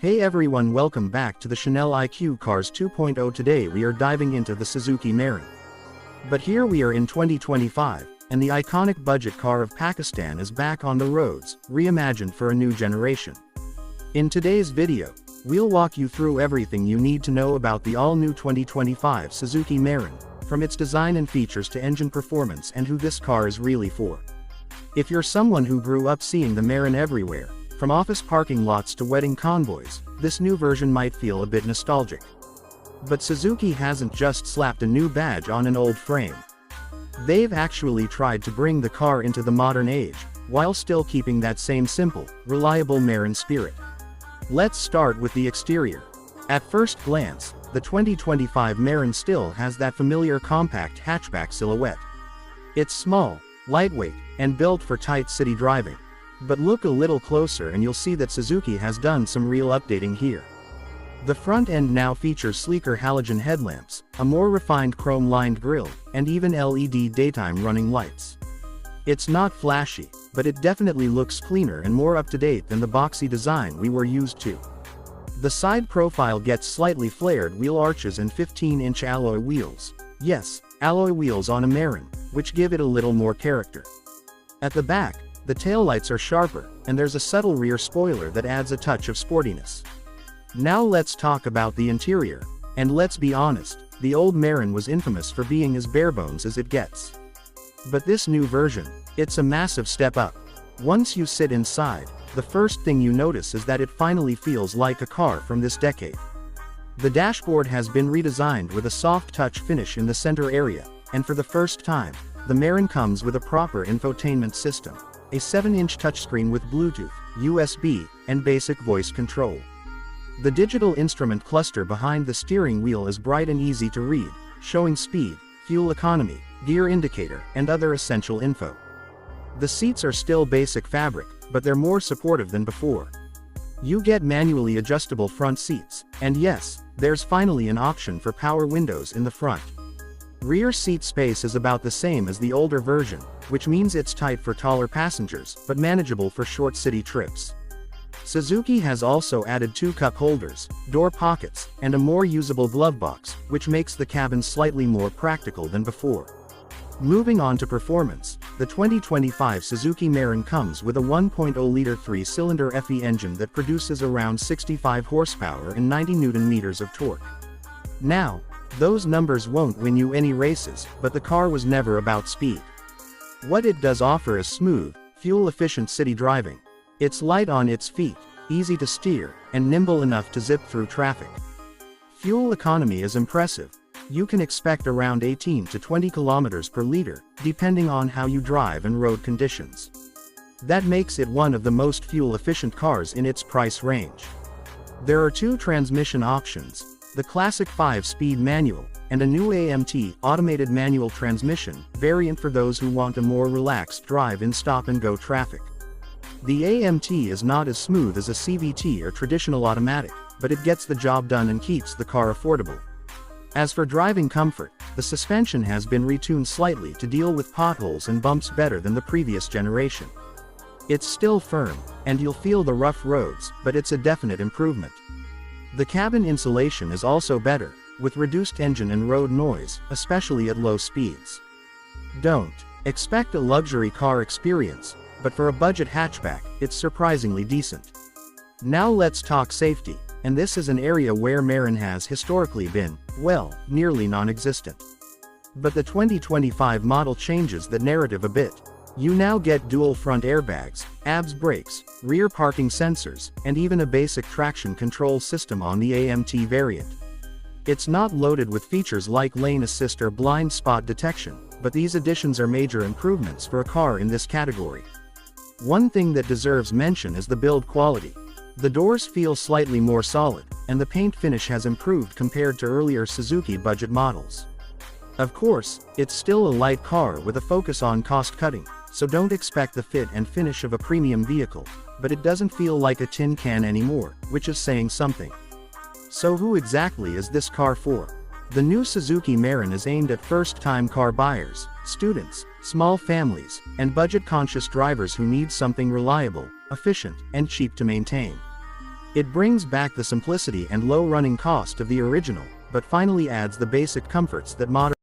Hey everyone, welcome back to the Chanel IQ Cars 2.0. Today we are diving into the Suzuki Mehran. But here we are in 2025, and the iconic budget car of Pakistan is back on the roads, reimagined for a new generation. In today's video, we'll walk you through everything you need to know about the all-new 2025 Suzuki Mehran, from its design and features to engine performance and who this car is really for. If you're someone who grew up seeing the Mehran everywhere, from office parking lots to wedding convoys, this new version might feel a bit nostalgic. But Suzuki hasn't just slapped a new badge on an old frame. They've actually tried to bring the car into the modern age, while still keeping that same simple, reliable Mehran spirit. Let's start with the exterior. At first glance, the 2025 Mehran still has that familiar compact hatchback silhouette. It's small, lightweight, and built for tight city driving. But look a little closer and you'll see that Suzuki has done some real updating here. The front end now features sleeker halogen headlamps, a more refined chrome-lined grille, and even LED daytime running lights. It's not flashy, but it definitely looks cleaner and more up-to-date than the boxy design we were used to. The side profile gets slightly flared wheel arches and 15-inch alloy wheels. Yes, alloy wheels on a Mehran, which give it a little more character. At the back, the taillights are sharper, and there's a subtle rear spoiler that adds a touch of sportiness. Now let's talk about the interior, and let's be honest, the old Mehran was infamous for being as barebones as it gets. But this new version, it's a massive step up. Once you sit inside, the first thing you notice is that it finally feels like a car from this decade. The dashboard has been redesigned with a soft touch finish in the center area, and for the first time, the Mehran comes with a proper infotainment system. A 7-inch touchscreen with Bluetooth, USB, and basic voice control. The digital instrument cluster behind the steering wheel is bright and easy to read, showing speed, fuel economy, gear indicator, and other essential info. The seats are still basic fabric, but they're more supportive than before. You get manually adjustable front seats, and yes, there's finally an option for power windows in the front. Rear seat space is about the same as the older version, which means it's tight for taller passengers, but manageable for short city trips. Suzuki has also added 2 cup holders, door pockets, and a more usable glove box, which makes the cabin slightly more practical than before. Moving on to performance, the 2025 Suzuki Mehran comes with a 1.0-liter 3-cylinder FE engine that produces around 65 horsepower and 90 Nm of torque. Now, those numbers won't win you any races, but the car was never about speed. What it does offer is smooth, fuel-efficient city driving. It's light on its feet, easy to steer, and nimble enough to zip through traffic. Fuel economy is impressive. You can expect around 18 to 20 kilometers per liter, depending on how you drive and road conditions. That makes it one of the most fuel-efficient cars in its price range. There are 2 transmission options, the classic 5-speed manual, and a new AMT automated manual transmission variant for those who want a more relaxed drive in stop-and-go traffic. The AMT is not as smooth as a CVT or traditional automatic, but it gets the job done and keeps the car affordable. As for driving comfort, the suspension has been retuned slightly to deal with potholes and bumps better than the previous generation. It's still firm, and you'll feel the rough roads, but it's a definite improvement. The cabin insulation is also better, with reduced engine and road noise, especially at low speeds. Don't expect a luxury car experience, but for a budget hatchback, it's surprisingly decent. Now let's talk safety, and this is an area where Mehran has historically been, well, nearly non-existent. But the 2025 model changes that narrative a bit. You now get dual front airbags, ABS brakes, rear parking sensors, and even a basic traction control system on the AMT variant. It's not loaded with features like lane assist or blind spot detection, but these additions are major improvements for a car in this category. One thing that deserves mention is the build quality. The doors feel slightly more solid, and the paint finish has improved compared to earlier Suzuki budget models. Of course, it's still a light car with a focus on cost-cutting, so don't expect the fit and finish of a premium vehicle, but it doesn't feel like a tin can anymore, which is saying something. So who exactly is this car for? The new Suzuki Mehran is aimed at first-time car buyers, students, small families, and budget-conscious drivers who need something reliable, efficient, and cheap to maintain. It brings back the simplicity and low running cost of the original, but finally adds the basic comforts that modern